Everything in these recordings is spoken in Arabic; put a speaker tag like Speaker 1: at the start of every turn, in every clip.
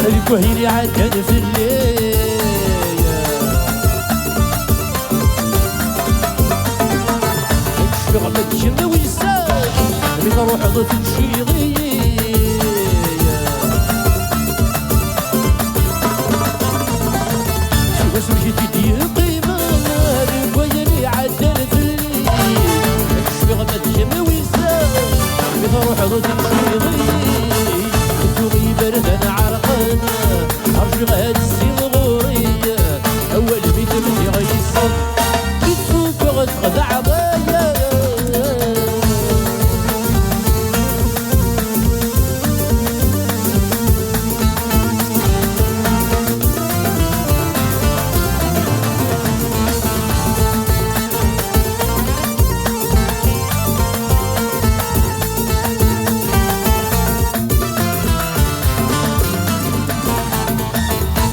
Speaker 1: الكهيل عدد في الليل الشغل تجمع ويسال بين روح ضد الشيغي بس مشيتي دير قيمة الكهيل عدد في الليل الشغل تجمع ويسال بين روح ضد الشيغي برد انا عرقنا ارجع هاد السين غورية اول بيت مني غيصب بتفوق غتغدى عضايا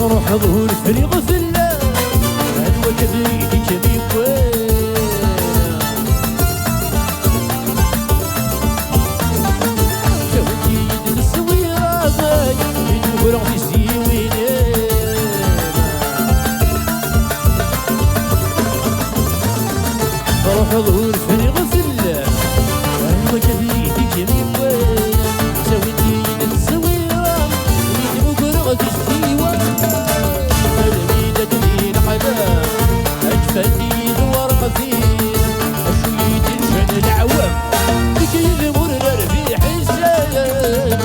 Speaker 1: روح ظهور فريق فلا هنوى كبريدي كبيب وين شوتي يد السويرة باي يدور في السيوين روح ظهور فريق فلا هنوى كبريدي كبيب وين شوتي يد السويرة يدور في السيوين أجفاني الورق فيه شوية نشهد العوام بكي يمر في حسان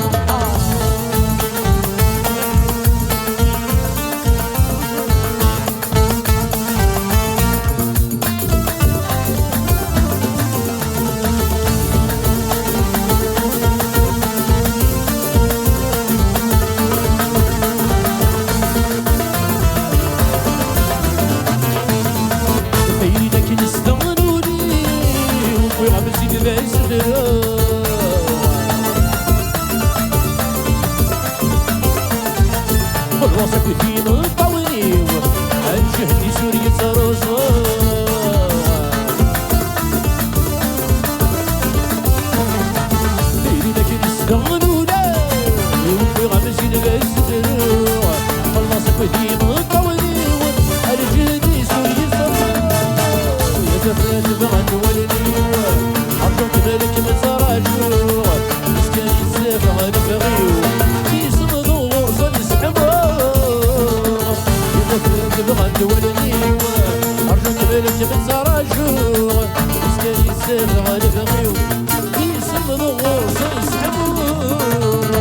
Speaker 1: الوصف فين الطويل الجهد سورية رصاص ليلك نستغنونا يوم غمسين غزدروع الوصف فين الطويل الجهد سورية رصاص يتفات بغن والنيوع عرضك بالك مزراجوع مسكين السافة غنفغيو بغد والنيوة أرجوك بالك من زراجوع مسكين يسافر غالي فغيو يسم الغوص يسحبوه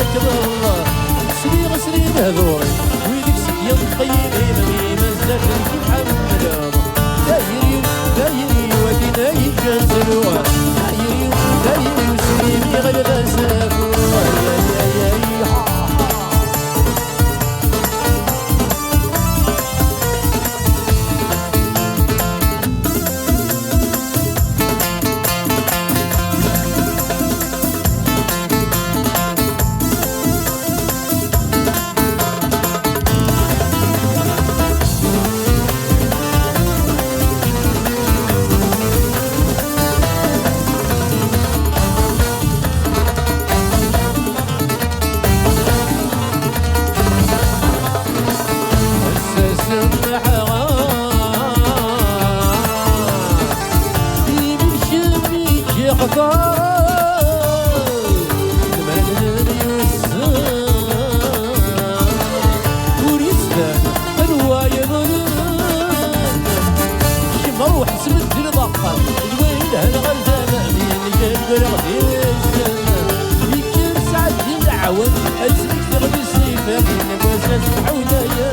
Speaker 1: أكبر سري غسري مهذوري ويدك سكيا مقيمي مني مازال لك محمد دايري دايري ودينا يجنزلوا دايري دايري وسليمي غلبة سافوا روح سمد البقر الويل هالغزالة من جنقل غديش يكر سعد العوام أزمك تغدي الصيفة نباساس محودايا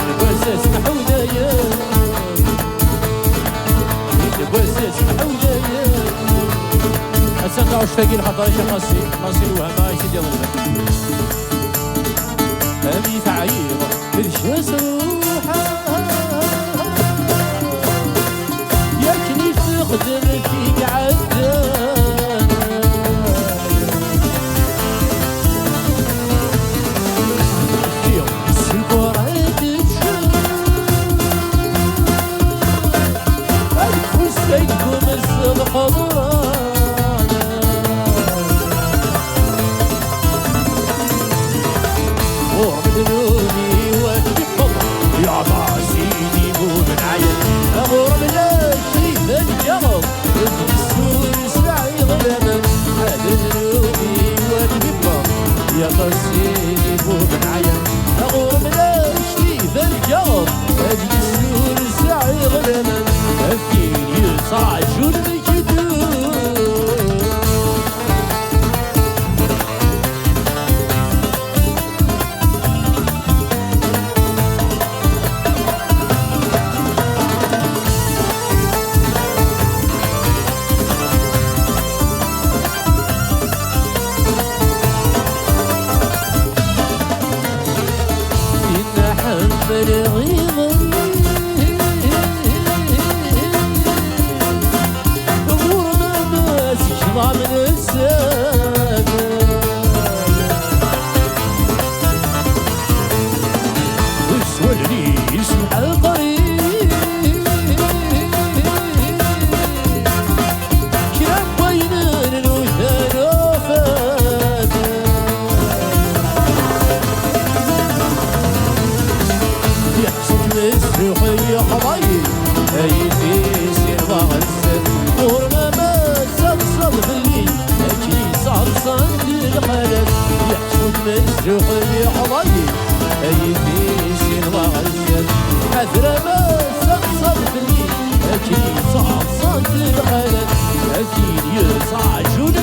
Speaker 1: نباساس محودايا نباساس محودايا أسان قاوش فاقي الخطر شا قاسي الوهمة يسيدي ظلمك أمي فعير برشاس روحا قدر فيك عدان فيهم السكورات تشوف الفستيكم الخضران ومدنوني واتبقى يا سيدي مو من عين أغرب لا الجرب السور سعي ظلما هذا ذنوبي والبقى يا قصيدي مو من عين أغرب لا شريف الجرب هذه السور سعي ظلما أفكين يصعجون الجدود بالغيظ أمور ما ماسك ضامن السابق وسول لي يسمع القريب كلام بين الوثان وفات مسرحي حضايل أيدي سيرضى غسل ورما ما صلصل في الليل أكي صلصل للقلب يحسد مسرحي حضايل أيدي سيرضى غسل حذر ما صلصل في الليل أكي صلصل للقلب أكيد يصعجون